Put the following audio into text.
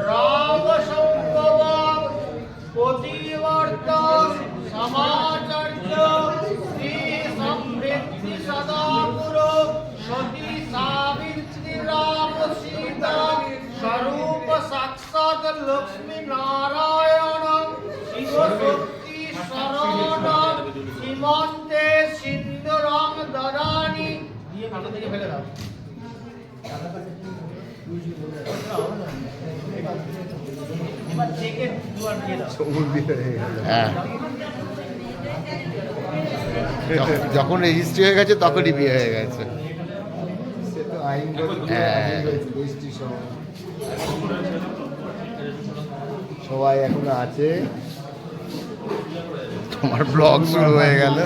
রাম সম্ভবং প্রতিবর্ত সমাচার্য শ্রী সমৃদ্ধি সদা পুরো সতী সাবিত্রী রাম সীতা স্বরূপ সাক্ষাৎ লক্ষ্মী নারায়ণ শিব শক্তি শরণ সীমন্তে সিন্ধুরং দদানি দিয়ে মাথা থেকে ফেলে দাও। যখন রেজিস্ট্রি হয়ে গেছে তখনই বিয়ে হয়ে গেছে। সবাই এখনো আছে। তোমার ব্লগ শুরু হয়ে গেল।